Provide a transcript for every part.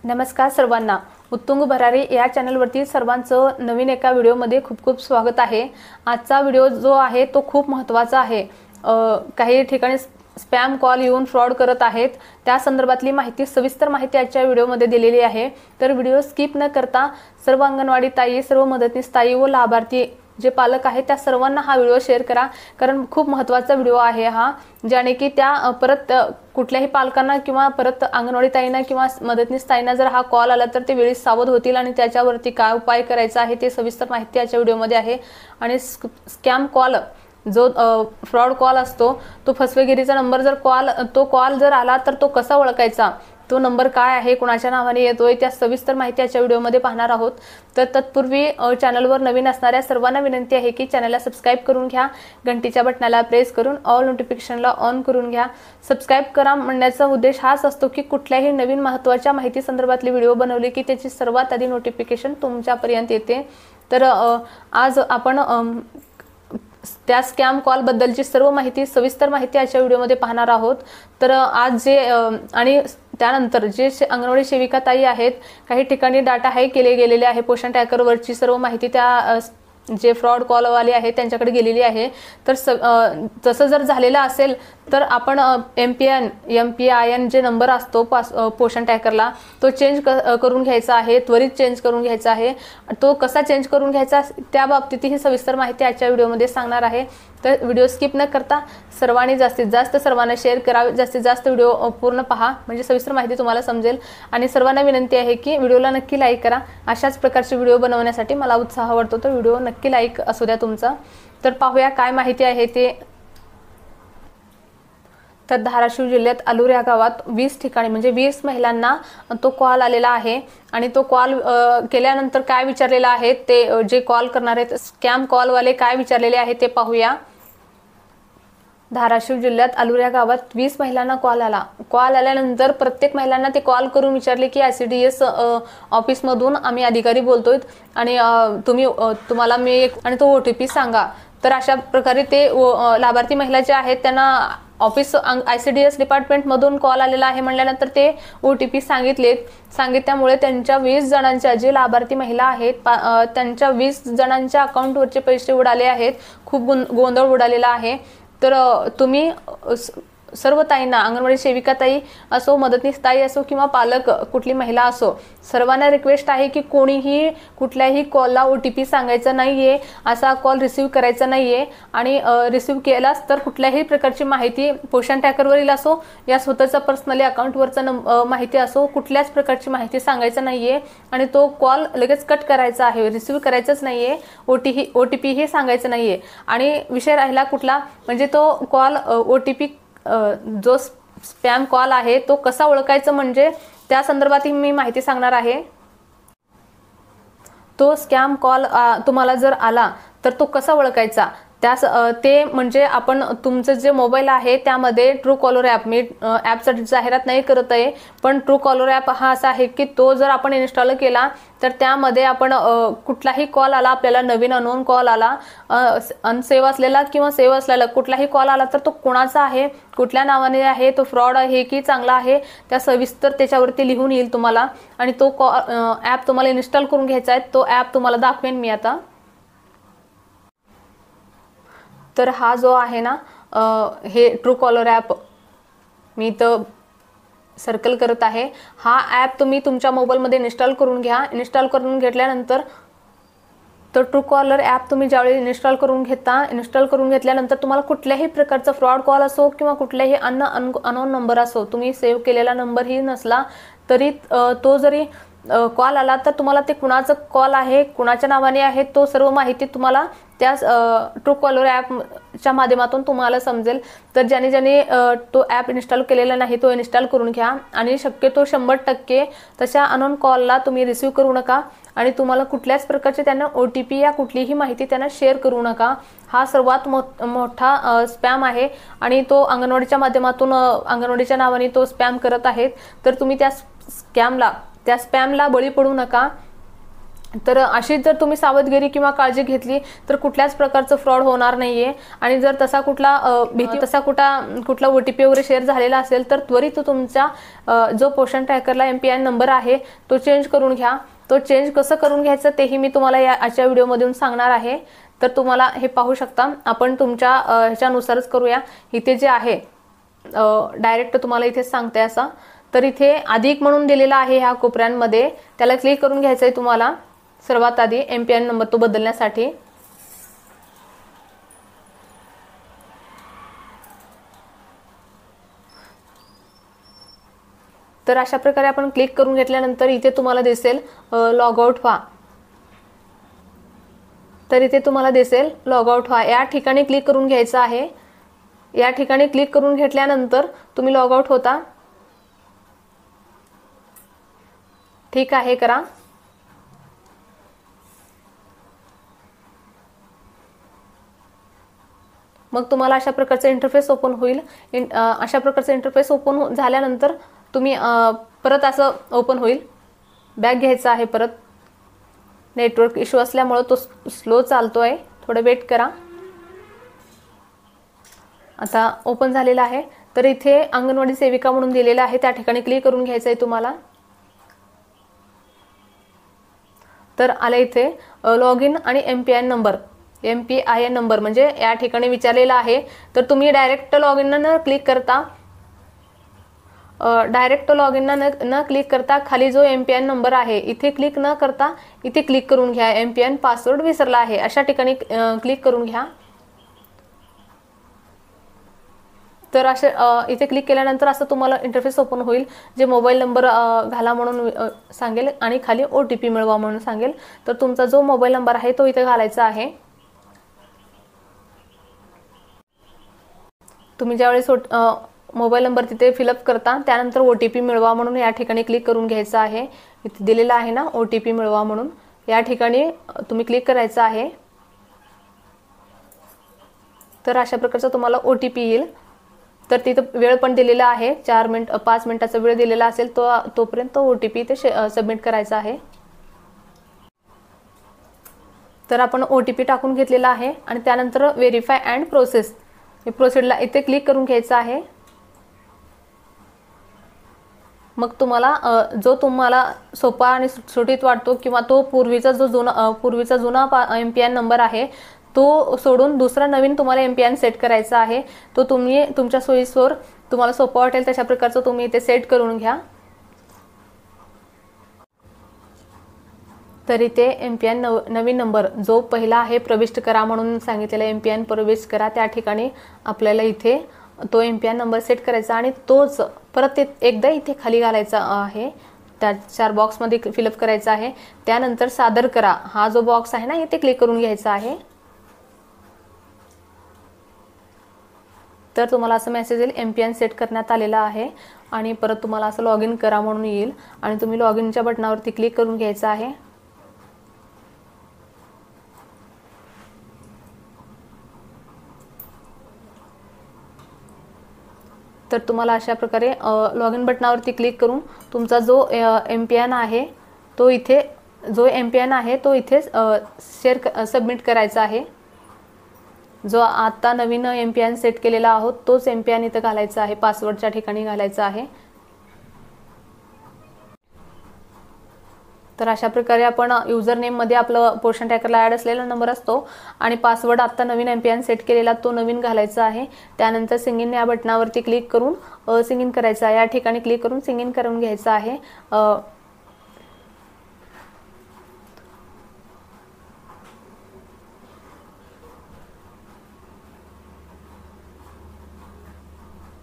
नमस्कार सर्वांना, उत्तुंग भरारी या चॅनलवरती सर्वांचं नवीन एका व्हिडिओमध्ये खूप खूप स्वागत आहे। आजचा व्हिडिओ जो आहे तो खूप महत्त्वाचा आहे। काही ठिकाणी स्पॅम कॉल येऊन फ्रॉड करत आहेत, त्या संदर्भातली माहिती सविस्तर माहिती आजच्या व्हिडिओमध्ये दिलेली आहे। तर व्हिडिओ स्किप न करता सर्व अंगणवाडी ताई, सर्व मदतनीस ताई व लाभार्थी जे पालक आहेत त्या सर्वांना हा व्हिडिओ शेअर करा, कारण खूप महत्त्वाचा व्हिडिओ आहे हा, ज्याने की त्या परत कुठल्याही पालकांना किंवा परत अंगणवाडी ताईंना किंवा मदतनीस ताईंना जर हा कॉल आला तर ते वेळीच सावध होतील आणि त्याच्यावरती काय उपाय करायचा आहे ते सविस्तर माहिती आजच्या व्हिडिओमध्ये आहे। आणि स्कॅम कॉल जो फ्रॉड कॉल असतो तो फसवेगिरीचा नंबर जर कॉल जर आला तर तो कसा ओळखायचा, तो नंबर काय आहे, कुणाच्या नावाने येतोय, त्या सविस्तर माहिती आजच्या व्हिडिओमध्ये पाहणार आहोत। तर तत्पूर्वी चॅनलवर नवीन असणाऱ्या सर्वांना विनंती आहे की चॅनलला सबस्क्राइब करून घ्या, घंटीच्या बटनाला प्रेस करून ऑल नोटिफिकेशनला ऑन करून घ्या। सबस्क्राइब करा म्हणण्याचा उद्देश हाच असतो की कुठल्याही नवीन महत्त्वाच्या माहिती संदर्भातली व्हिडिओ बनवली की त्याची सर्वात आधी नोटिफिकेशन तुमच्यापर्यंत येते। तर आज आपण त्या स्कॅम कॉल बद्दलची सर्व माहिती सविस्तर माहिती आजच्या व्हिडिओमध्ये पाहणार आहोत। तर आज जे आणि त्यानंतर जे अंगणवाडी सेविका ताई आहेत, काही ठिकाणी डाटा हॅक केले गेलेले आहे, पोषण ट्रॅकरवरची सर्व माहिती त्या जे फ्रॉड कॉल वाले आहेत त्यांच्याकडे गेलेली आहे। तर तसं जर झालेलं असेल तर आपण MPIN जे नंबर असतो पोषण ट्रॅकरला तो चेंज करून घ्यायचा आहे, त्वरित चेंज करून घ्यायचा आहे। तो कसा चेंज करून घ्यायचा त्या बाबतीत ही सविस्तर माहिती आजच्या व्हिडिओमध्ये सांगणार आहे। तर व्हिडिओ स्किप न करता सर्वांनी जास्तीत जास्त सर्वांना शेअर करावे, जास्तीत जास्त व्हिडिओ पूर्ण पहा म्हणजे सविस्तर माहिती तुम्हाला समजेल। आणि सर्वांना विनंती आहे की व्हिडिओला नक्की लाईक करा, अशाच प्रकारचे व्हिडिओ बनवण्यासाठी मला उत्साह वाटतो, तर व्हिडिओ नक्की लाईक असू द्या तुमचा। तर पाहूया काय माहिती आहे ते। तर धाराशिव जिल्ह्यात अलूर या गावात 20 ठिकाणी म्हणजे 20 महिलांना तो कॉल आलेला आहे। आणि तो कॉल केल्यानंतर काय विचारलेला आहे ते जे कॉल करणार आहेत स्कॅम कॉलवाले काय विचारलेले आहे ते पाहूया। धाराशिव जिल्ह्यात अलूर या गावात 20 महिलांना कॉल आला। कॉल आल्यानंतर प्रत्येक महिलांना ते कॉल करून विचारले की ICDS ऑफिसमधून आम्ही अधिकारी बोलतोय आणि तुम्हाला मी आणि तो OTP सांगा। तर अशा प्रकारे ते लाभार्थी महिला ज्या आहेत त्यांना ऑफिस ICDS डिपार्टमेंटमधून कॉल आलेला आहे म्हणल्यानंतर ते OTP सांगितल्यामुळे त्यांच्या 20 जणांच्या जे लाभार्थी महिला आहेत त्यांच्या 20 जणांच्या अकाउंटवरचे पैसे उडाले आहेत, खूप गोंधळ उडालेला आहे। तर तुम्ही सर्व ताईंना, अंगणवाडी सेविका ताई असो, मदतनीस ताई असो किंवा पालक कुठली महिला असो, सर्वांना रिक्वेस्ट आहे की कोणीही कुठल्याही कॉलला OTP सांगायचा नाहीये, असा कॉल रिसीव करायचा नाहीये। आणि रिसीव केलाच तर कुठल्याही प्रकारची माहिती पोषण ट्रॅकरवरील असो या स्वतःचा पर्सनली अकाउंटवरचा माहिती असो, कुठल्याच प्रकारची माहिती सांगायचं नाहीये आणि तो कॉल लगेच कट करायचा आहे, रिसीव करायचंच नाहीये, OTP ही सांगायचं नाहीये। आणि विषय राहिला कुठला म्हणजे तो कॉल OTP जो स्पॅम कॉल आहे तो कसा ओळखायचा म्हणजे त्या संदर्भात मी माहिती सांगणार आहे। तो स्कॅम कॉल तुम्हाला जर आला तर तो कसा ओळखायचा ते म्हणजे आपण तुमचं जे मोबाईल आहे त्यामध्ये ट्रू कॉलर ॲप, मी ॲपचं जाहिरात नाही करत आहे, पण ट्रू कॉलर ॲप हा असा आहे की तो जर आपण इन्स्टॉल केला तर त्यामध्ये आपण कुठलाही कॉल आला, आपल्याला नवीन अननोन कॉल आला, अनसेव्ह असलेला किंवा सेव्ह असलेला कुठलाही कॉल आला तर तो कोणाचा आहे, कुठल्या नावाने आहे, तो फ्रॉड आहे की चांगला आहे, त्या सविस्तर त्याच्यावरती लिहून येईल तुम्हाला। आणि तो ॲप तुम्हाला इन्स्टॉल करून घ्यायचा आहे। तो ॲप तुम्हाला दाखवेन मी आता। तर हा जो आहे ना हे ट्रू कॉलर ॲप मी इथं सर्कल करत आहे। हा ॲप तुम्ही तुमच्या मोबाईलमध्ये इन्स्टॉल करून घ्या। इन्स्टॉल करून घेतल्यानंतर तर ट्रू कॉलर ॲप तुम्ही ज्यावेळी इन्स्टॉल करून घेतल्यानंतर तुम्हाला कुठल्याही प्रकारचा फ्रॉड कॉल असो किंवा कुठल्याही अननोन नंबर असो, तुम्ही सेव्ह केलेला नंबरही नसला तरी तो जरी कॉल आला तर तुम्हाला ते कुणाचा कॉल आहे, कुणाच्या नावाने आहे, तो सर्व माहिती तुम्हाला त्या ट्रू कॉलर ॲपच्या माध्यमातून तुम्हाला समजेल। तर ज्याने तो ॲप इन्स्टॉल केलेला नाही तो इन्स्टॉल करून घ्या आणि शक्यतो 100% तशा अननोन कॉलला तुम्ही रिसीव करू नका आणि तुम्हाला कुठल्याच प्रकारचे त्यांना OTP या कुठलीही माहिती त्यांना शेअर करू नका। हा सर्वात मोठा स्पॅम आहे आणि तो अंगणवाडीच्या माध्यमातून अंगणवाडीच्या नावाने तो स्पॅम करत आहेत। तर तुम्ही त्या स्पॅमला बळी पडू नका। तर अशी जर तुम्ही सावधगिरी किंवा काळजी घेतली तर कुठल्याच प्रकारचं फ्रॉड होणार नाहीये। आणि जर तसा कुठला कुठला OTP वगैरे शेअर झालेला असेल तर त्वरित तुमच्या जो पोषण ट्रॅकरला MPN नंबर आहे तो चेंज करून घ्या। तो चेंज कसं करून घ्यायचं तेही मी तुम्हाला आजच्या व्हिडिओमधून सांगणार आहे। तर तुम्हाला हे पाहू शकता, आपण तुमच्या ह्याच्यानुसारच करूया। इथे जे आहे डायरेक्ट तुम्हाला इथे सांगते असा, तर इथे अधिक म्हणून दिलेला आहे ह्या कोपऱ्यांमध्ये, त्याला क्लिक करून घ्यायचंय तुम्हाला सर्वात आधी MPN नंबर तो बदलण्यासाठी। तर अशा प्रकारे आपण क्लिक करून घेतल्यानंतर इथे तुम्हाला दिसेल लॉग आउट व्हा। तर इथे तुम्हाला दिसेल लॉग आउट व्हा, या ठिकाणी क्लिक करून घ्यायचं आहे। या ठिकाणी क्लिक करून घेतल्यानंतर तुम्ही लॉग आउट होता, ठीक आहे करा। मग तुम्हाला अशा प्रकारचा इंटरफेस ओपन होईल। अशा प्रकारचा इंटरफेस ओपन झाल्यानंतर तुम्ही परत असं ओपन होईल, बॅक घ्यायचा आहे। परत नेटवर्क इश्यू असल्यामुळे तो स्लो चालतोय, थोडं वेट करा। आता ओपन झालेला आहे। तर इथे अंगणवाडी सेविका म्हणून दिलेलं आहे, त्या ठिकाणी क्लिक करून घ्यायचं आहे तुम्हाला। तर आले इथे लॉग इन आणि MPN नंबर म्हणजे या ठिकाणी विचारलेला आहे। तर तुम्ही डायरेक्ट लॉग इन न क्लिक करता खाली जो MPN नंबर आहे इथे क्लिक न करता इथे क्लिक करून घ्या। MPN पासवर्ड विसरला आहे अशा ठिकाणी क्लिक करून घ्या। तर असे इथे क्लिक केल्यानंतर असं तुम्हाला इंटरफेस ओपन होईल, जे मोबाईल नंबर घाला म्हणून सांगेल आणि खाली OTP मिळवा म्हणून सांगेल। तर तुमचा जो मोबाईल नंबर आहे तो इथे घालायचा आहे। तुम्ही ज्यावेळेस मोबाईल नंबर तिथे फिलअप करता त्यानंतर OTP मिळवा म्हणून या ठिकाणी क्लिक करून घ्यायचं आहे। इथे दिलेला आहे ना OTP मिळवा म्हणून, या ठिकाणी तुम्ही क्लिक करायचं आहे। तर अशा प्रकारचा तुम्हाला OTP येईल। तर तिथं वेळ पण दिलेला आहे, 5 मिनिटाचा वेळ दिलेला असेल तोपर्यंत OTP इथे सबमिट करायचा आहे। तर आपण OTP टाकून घेतलेला आहे आणि त्यानंतर व्हेरीफाय अँड प्रोसीडला इथे क्लिक करून घ्यायचं आहे। मग तुम्हाला जो तुम्हाला सोपा आणि सुटसुटीत वाटतो किंवा तो पूर्वीचा जुना MPN नंबर आहे तो सोडून दुसरा नवीन तुम्हाला MPN सेट करायचा आहे। तो तुम्ही तुमच्या सोयीस्वर तुम्हाला सोपा वाटेल तशा प्रकारचं तुम्ही इथे सेट करून घ्या। तर इथे MPN नवीन नंबर जो पहिला आहे प्रविष्ट करा म्हणून सांगितलेला MPN प्रविष्ट करा, त्या ठिकाणी आपल्याला इथे तो MPN नंबर सेट करायचा आणि तोच परत एकदा इथे खाली घालायचा आहे। त्या 4 बॉक्समध्ये फिलअप करायचा आहे। त्यानंतर सादर करा हा जो बॉक्स आहे ना इथे क्लिक करून घ्यायचा आहे। तर तुम्हाला असं मेसेज येईल MPN सेट करण्यात आलेला आहे आणि परत तुम्हाला असं लॉग इन करा म्हणून येईल आणि तुम्ही लॉग इनच्या बटनावरती क्लिक करून घ्यायचं आहे। तर तुम्हाला अशा प्रकारे लॉग इन बटनावरती क्लिक करून तुमचा जो MPN आहे तो इथे सबमिट करायचा आहे। जो आता नवीन MPN सेट केलेला आहोत तोच MPN इथे घालायचा आहे, पासवर्डच्या ठिकाणी घालायचा आहे। तर अशा प्रकारे आपण युजर नेम मध्ये आपलं पोषण ट्रॅकरला ॲड असलेला नंबर असतो आणि पासवर्ड आता नवीन MPN सेट केलेला तो नवीन घालायचा आहे। त्यानंतर सिंग इन या बटनावरती क्लिक करून सिंग इन करायचं आहे, या ठिकाणी क्लिक करून सिंग इन करून घ्यायचं आहे।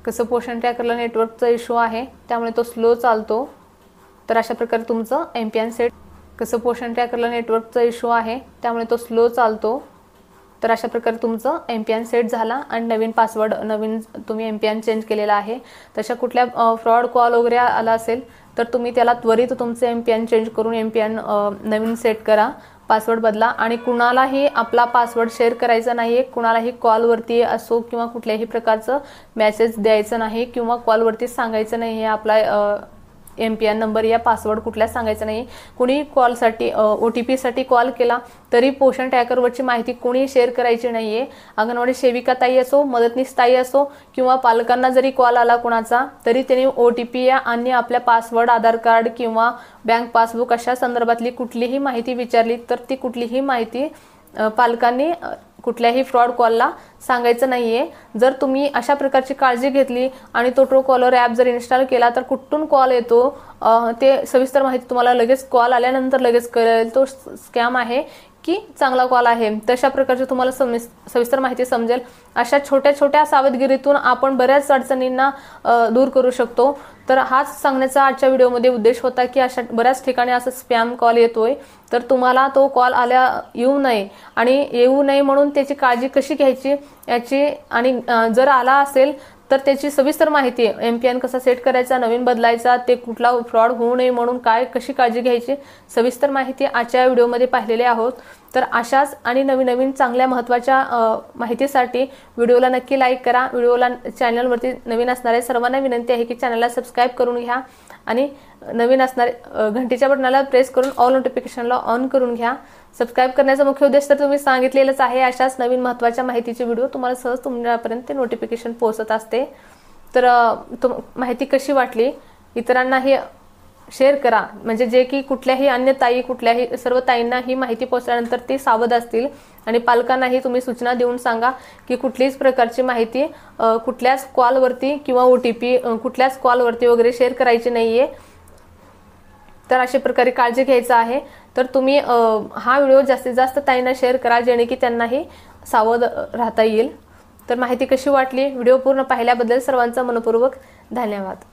कसं पोषण ट्रॅकरला नेटवर्कचा इश्यू आहे त्यामुळे तो स्लो चालतो। तर अशा प्रकारे तुमचं MPN सेट पोषण ट्रॅकरला नेटवर्कचा इश्यू आहे त्यामुळे तो स्लो चालतो। तर अशा प्रकारे तुमचं MPN सेट झाला आणि नवीन पासवर्ड नवीन तुम्ही MPN चेंज केलेला आहे। तशा कुठल्या फ्रॉड कॉल वगैरे आला असेल तर तुम्ही त्याला त्वरित तुमचे MPN चेंज करून MPN नवीन सेट करा, पासवर्ड बदला आणि कुणालाही आपला पासवर्ड शेअर करायचा नाही। कुणालाही कॉलवरती असो किंवा कुठल्याही प्रकारचं मेसेज द्यायचं नाही किंवा कॉलवरती सांगायचं नाही हे आपला MPN नंबर या पासवर्ड कुठल्याच सांगायचं नाही. कुणी कॉलसाठी OTP साठी कॉल केला तरी पोषण ट्रॅकरवरची माहिती कोणी शेअर करायची नाही आहे. अंगणवाडी सेविका ताई असो, मदतनीस ताई असो किंवा पालकांना जरी कॉल आला कोणाचा तरी त्यांनी OTP या आणि आपल्या पासवर्ड, आधार कार्ड किंवा बँक पासबुक अशा संदर्भातली कुठलीही माहिती विचारली तर ती कुठलीही माहिती पालकांनी कुठल्याही फ्रॉड कॉलला सांगायचं नाहीये. जर तुम्ही अशा प्रकारची काळजी घेतली आणि तो ट्रूकॉलर ॲप जर इन्स्टॉल केला तर कुठून कॉल येतो ते सविस्तर माहिती तुम्हाला लगेच कॉल आल्यानंतर लगेच कळेल तो स्कॅम आहे की चांगला कॉल आहे. तशा प्रकारची तुम्हाला सविस्तर माहिती समजेल. अशा छोट्या छोट्या सावधगिरीतून आपण बऱ्याच अडचणींना दूर करू शकतो. तर हाच सांगण्याचा आजच्या व्हिडिओमध्ये उद्देश होता की अशा बऱ्याच ठिकाणी असं स्पॅम कॉल येतोय तर तुम्हाला तो कॉल येऊ नये म्हणून त्याची काळजी कशी घ्यायची याची आणि जर आला असेल तर त्याची सविस्तर माहिती MPN कसा सेट करायचा, नवीन बदलायचा, ते कुठला फ्रॉड होऊ नये म्हणून कशी काळजी घ्यायची सविस्तर माहिती आजच्या व्हिडिओमध्ये पाहिलेली आहोत. तर अशाच आणि नवीन चांगल्या महत्त्वाच्या माहितीसाठी व्हिडिओला नक्की लाईक करा. व्हिडिओला चॅनलवरती नवीन असणाऱ्या सर्वांना विनंती आहे की चॅनलला सबस्क्राईब करून घ्या आणि नवीन असणारे घंटीच्या बटनाला प्रेस करून ऑल नोटिफिकेशनला ऑन करून घ्या. सबस्क्राईब करण्याचा मुख्य उद्देश तर तुम्ही सांगितलेलंच आहे. अशाच नवीन महत्त्वाच्या माहितीचे व्हिडिओ तुम्हाला सहज तुमच्यापर्यंत ते नोटिफिकेशन पोहोचत असते. तर माहिती कशी वाटली इतरांनाही शेअर करा म्हणजे जे की कुठल्याही अन्य ताई कुठल्याही सर्व ताईंना ही माहिती पोहोचल्यानंतर ते सावध असतील. आणि पालकांनाही तुम्ही सूचना देऊन सांगा की कुठलीच प्रकारची माहिती कुठल्याच कॉलवरती किंवा OTP कुठल्याच कॉलवरती वगैरे शेअर करायची नाहीये. तर अशा प्रकारे काळजी घ्यायचं आहे. तर तुम्ही हा व्हिडिओ जास्तीत जास्त ताईंना शेअर करा जेणे की त्यांनाही सावध राहता येईल. तर माहिती कशी वाटली व्हिडिओ पूर्ण पाहिल्याबद्दल सर्वांचा मनपूर्वक धन्यवाद.